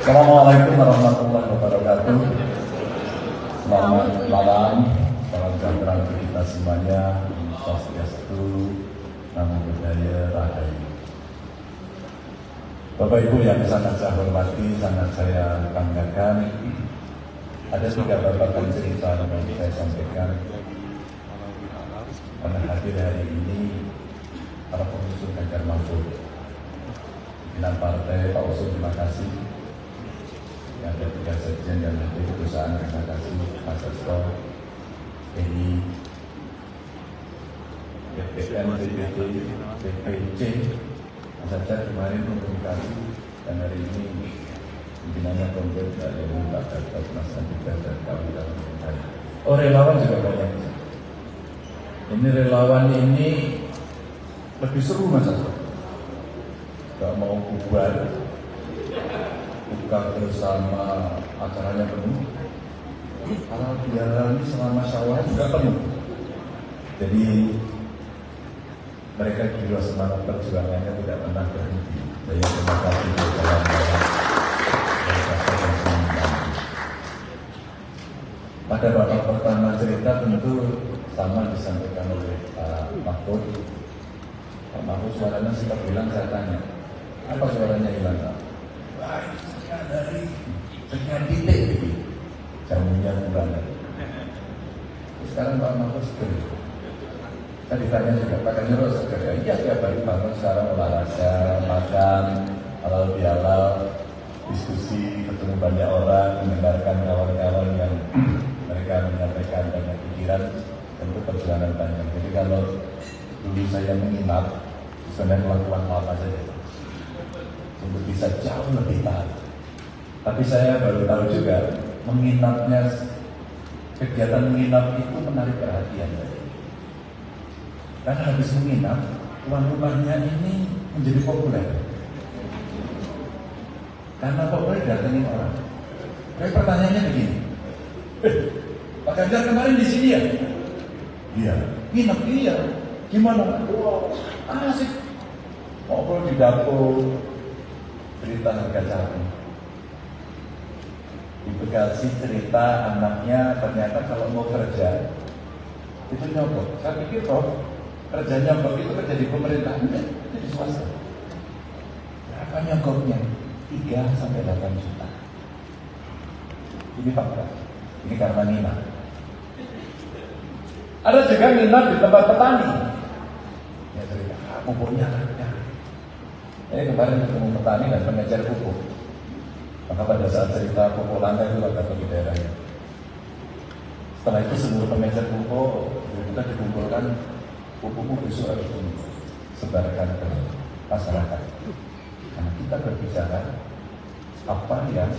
Assalamualaikum warahmatullahi wabarakatuh. Selamat malam, salam sejahtera untuk kita semuanya. Swastiastu, Namo Buddhaya, Rahayu. Bapak Ibu yang sangat saya hormati, sangat saya banggakan, ada 3 babakan cerita yang mau saya sampaikan. Pada hadir hari ini para pengusung Ganjar Mahfud, pimpinan partai Pak Oso, terima kasih. Yang ada 3 sekjen dan hadir perusahaan, terima kasih. Mas Hasto, Eni, BPN, BPT, BPC, Mas Hajar kemarin komunikasi, dan hari ini pimpinannya komplit dari Pak Gatot, Mas Andika, dan kawan-kawan yang lain. Oh, relawan juga banyak. Ini relawan ini lebih seru, Mas Hasto. Gak mau bubar, buka bersama, acaranya penuh. Kalau biaran ini selama syawal juga penuh. Jadi mereka juga semangat perjuangannya tidak pernah berhenti. Saya terima kasih untuk kawan-kawan. Pada babak pertama cerita tentu sama disampaikan oleh Pak Mahfud. Pak Mahfud suaranya sikap hilang, saya tanya, apa suaranya hilang, Pak? Wah, itu dari sekian titik gitu. Jamunya kurang. Sekarang Pak Mahfud seger. Saya ditanya juga, Pak Ganjar seger ya? Iya, tiap hari bangun sekarang olahraga, makan, halal bihalal, diskusi, ketemu banyak orang, mendengarkan kawan-kawan yang mereka menyampaikan banyak pikiran, tentu perjalanan panjang. Jadi kalau dulu saya menginap, sebenarnya melakukan apa saja untuk bisa jauh lebih tahan. Tapi saya baru tahu juga menginapnya, kegiatan menginap itu menarik perhatian. Karena habis menginap, tuan rumahnya ini menjadi populer. Karena populer datangin orang. Tapi pertanyaannya begini, Pak Ganjar kemarin di sini ya? Iya. Nginep iya. Gimana? Wow, asik. Ngobrol di dapur, cerita harga cabai. Di Bekasi cerita anaknya ternyata kalau mau kerja itu nyogok. Saya pikir kerja nyogok itu kerja di pemerintah, enggak, itu di swasta. Berapa nyogoknya? 3-8 juta. Ini fakta. Ini karena nginap. Ada juga nginap di tempat petani. Ya cerita, pupuknya ada. Ini kemarin ketemu petani dan pengejar pupuk. Maka pada saat cerita pupuk lantai itu agak di daerahnya. Setelah itu seluruh pengejar pupuk kita dikumpulkan, pupuk besok harus disebarkan ke masyarakat. Karena kita berbicara apa yang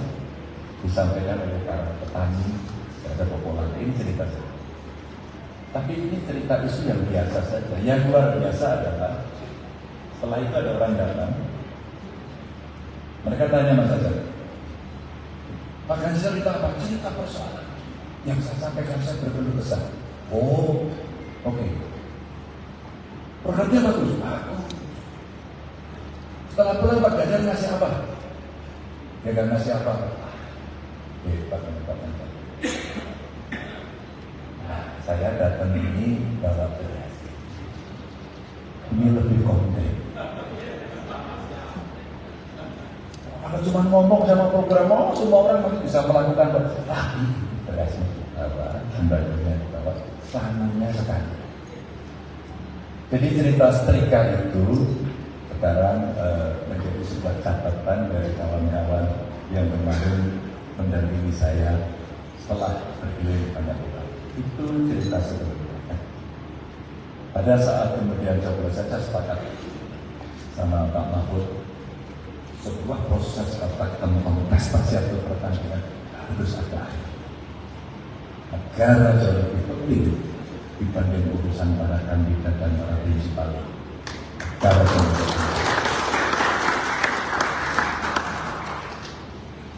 disampaikan oleh para petani terhadap pupuk lantai. Ini cerita saja. Tapi ini cerita isu yang biasa saja. Yang luar biasa adalah setelah itu ada orang datang, mereka tanya Mas Hajar, Pak Ganjar cerita apa? Cerita persoalan yang saya sampaikan, saya berkeluh kesah. Oh, oke. Programnya bagus. Setelah pulang Pak Ganjar ngasih apa? Dia gak ngasih apa? Pak Ganjar. Nah, saya datang ini bawa beras. Ini lebih konkret. Kalau cuma ngomong sama program, semua orang masih bisa melakukan. Ini berasnya apa? Sembahnya bahwa sananya sekali. Jadi cerita setrika itu sekarang menjadi sebuah catatan dari kawan-kawan yang kemarin mendampingi saya setelah berkeliling banyak orang. Itu cerita sebelumnya. Pada saat kemudian coba saja sepakat sama Pak Mahfud, sebuah proses katakan kontestasi atau pertandingan harus ada negara jauh lebih penting dibanding urusan para kandidat dan para prinsipal.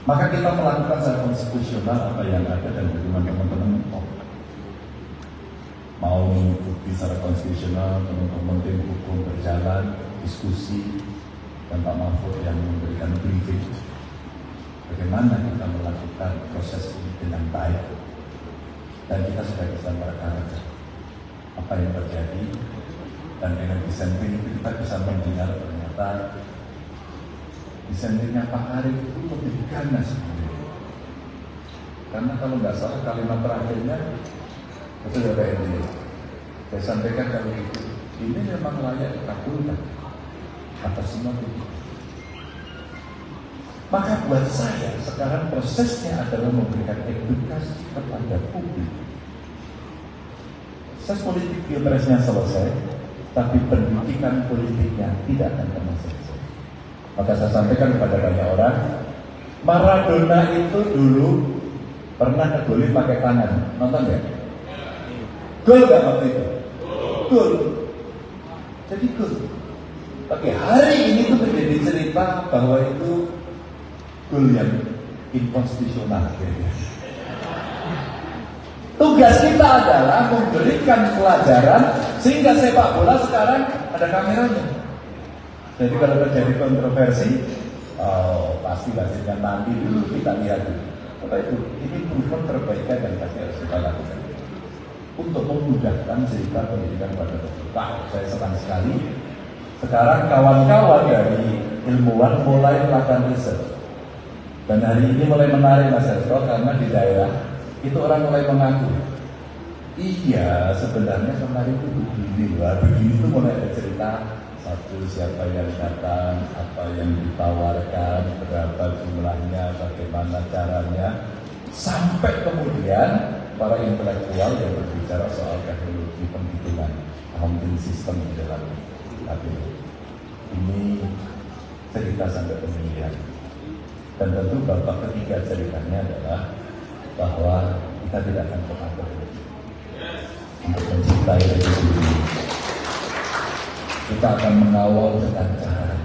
Maka kita melakukan secara konstitusional apa yang ada dan bagaimana teman-teman mau mengikuti secara konstitusional, teman-teman tim hukum berjalan, diskusi, dan Pak Mahfud yang memberikan briefing bagaimana kita melakukan proses ini dengan baik, dan kita sudah bisa merekam apa yang terjadi, dan dengan dissenting itu kita bisa mendengar ternyata dissentingnya Pak Arief itu lebih ganas sebenarnya. Karena kalau nggak salah kalimat terakhirnya itu ya Pak Hendy, saya sampaikan kali itu, ini memang layak dikabulkan atas semua itu. Maka buat saya sekarang prosesnya adalah memberikan edukasi kepada publik. Proses politik pilpresnya selesai, tapi pendidikan politiknya tidak akan pernah selesai. Maka saya sampaikan kepada banyak orang, Maradona itu dulu pernah ngegolin pakai tangan, nonton nggak? Gol nggak waktu itu? Gol. Jadi gol. Oke, hari ini tuh menjadi cerita bahwa itu gol yang inkonstitusional. Tugas kita adalah memberikan pelajaran sehingga sepak bola sekarang ada kameranya. Jadi kalau terjadi kontroversi, pasti wasitnya nanti dulu kita lihat dulu. Apa itu? Ini merupakan perbaikan yang pasti harus kita lakukan untuk memudahkan cerita pendidikan pada Pak. Saya senang sekali. Sekarang kawan-kawan dari ilmuwan mulai melakukan riset. Dan hari ini mulai menarik Mas Hasto karena di daerah itu orang mulai mengaku, iya sebenarnya kemarin itu begini, begini itu mulai ada cerita satu siapa yang datang, apa yang ditawarkan, berapa jumlahnya, bagaimana caranya, sampai kemudian para intelektual yang berbicara soal teknologi penghitungan, accounting system di dalam ini cerita sampai pemilihan. Dan tentu babak ketiga ceritanya adalah bahwa kita tidak akan pernah berhenti untuk mencintai diri sendiri. Kita akan mengawal dengan cara.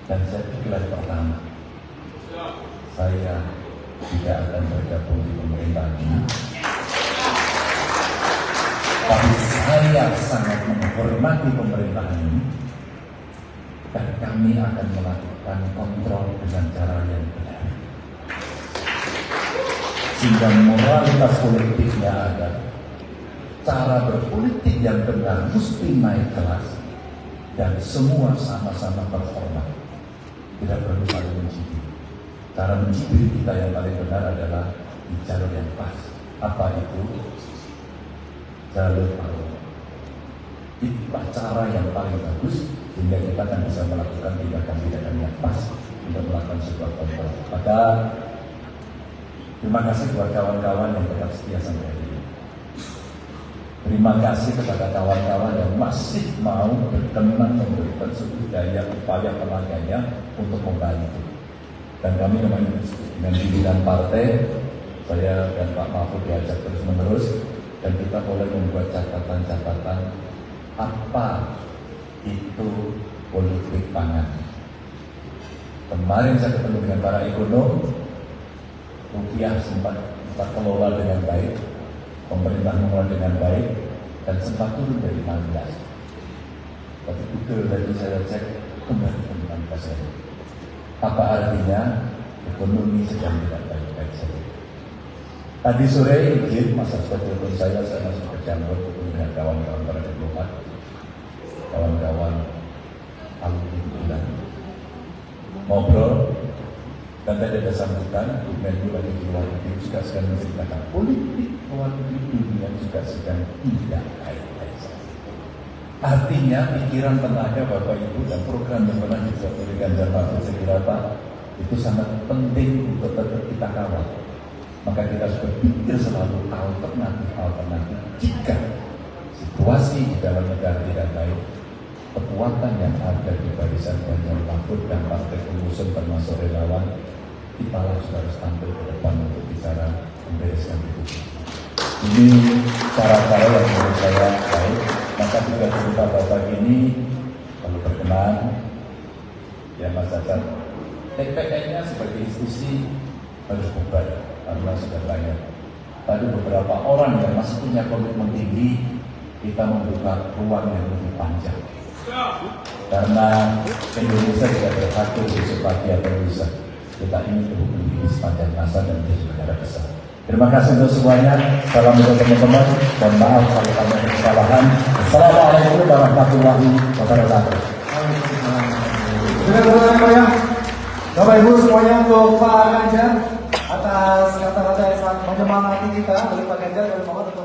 Dan saya pikir pertama, saya tidak akan bergabung di pemerintahan ini. Tapi saya sangat menghormati pemerintahan ini. Dan kami akan melakukan kontrol dengan cara yang benar. Sehingga moralitas politiknya ada. Cara berpolitik yang benar mesti naik kelas. Dan semua sama-sama berhormat. Tidak perlu saling mencibir. Cara mencibir kita yang paling benar adalah di jalur yang pas. Apa itu? Jalur Allah. Itulah cara yang paling bagus sehingga kita akan bisa melakukan tindakan-tindakan yang pas untuk melakukan sebuah kontrol. Maka terima kasih buat kawan-kawan yang tetap setia sampai hari ini. Terima kasih kepada kawan-kawan yang masih mau berkenan memberikan daya upaya tenaganya untuk membantu. Dan kami kemarin dengan pimpinan partai, saya dan Pak Mahfud diajak terus-menerus, dan kita boleh membuat catatan-catatan apa itu politik pangan. Kemarin saya ketemu dengan para ekonom, rupiah sempat kelola dengan baik, pemerintah mengelola dengan baik, dan sempat turun dari 16. Tapi Google tadi saya cek kembali ke 16. Apa artinya ekonomi sedang tidak baik-baik saja. Tadi sore izin Mas Hasto telepon saya masih berjambut dengan kawan-kawan para diplomat, kawan-kawan alumni ngobrol, dan tadi ada sambutan. Menlu lagi di luar negeri juga sedang menceritakan politik luar negeri dunia juga sedang tidak baik-baik saja. Artinya pikiran tenaga Bapak Ibu dan program yang pernah dibuat oleh Ganjar Mahfud, saya kira Pak, itu sangat penting untuk tetap kita kawal. Maka kita harus berpikir selalu alternatif jika situasi di dalam negara tidak baik. Kekuatan yang ada di barisan Ganjar Mahfud dan partai pengusung termasuk relawan, kita harus tampil ke depan untuk bicara membereskan itu. Ini cara-cara yang menurut saya baik. Maka juga cerita Bapak ini, kalau berkenan, ya Mas Hasan, TPN-nya sebagai institusi harus bubar karena sudah banyak. Tadi beberapa orang yang masih punya komitmen tinggi, kita membuka ruang yang lebih panjang. Karena Indonesia tidak berhak besok pagi atau lusa. kita ingin menjadi sepanjang masa dan menjadi negara besar. Terima kasih untuk semuanya. Salam untuk teman-teman. Mohon maaf kalau kami ada kesalahan. Assalamualaikum warahmatullahi wabarakatuh. Bapak Ibu semuanya, untuk Pak Ganjar atas kata-kata yang sangat menyemangati kita, dari Pak Ganjar dari Muhammad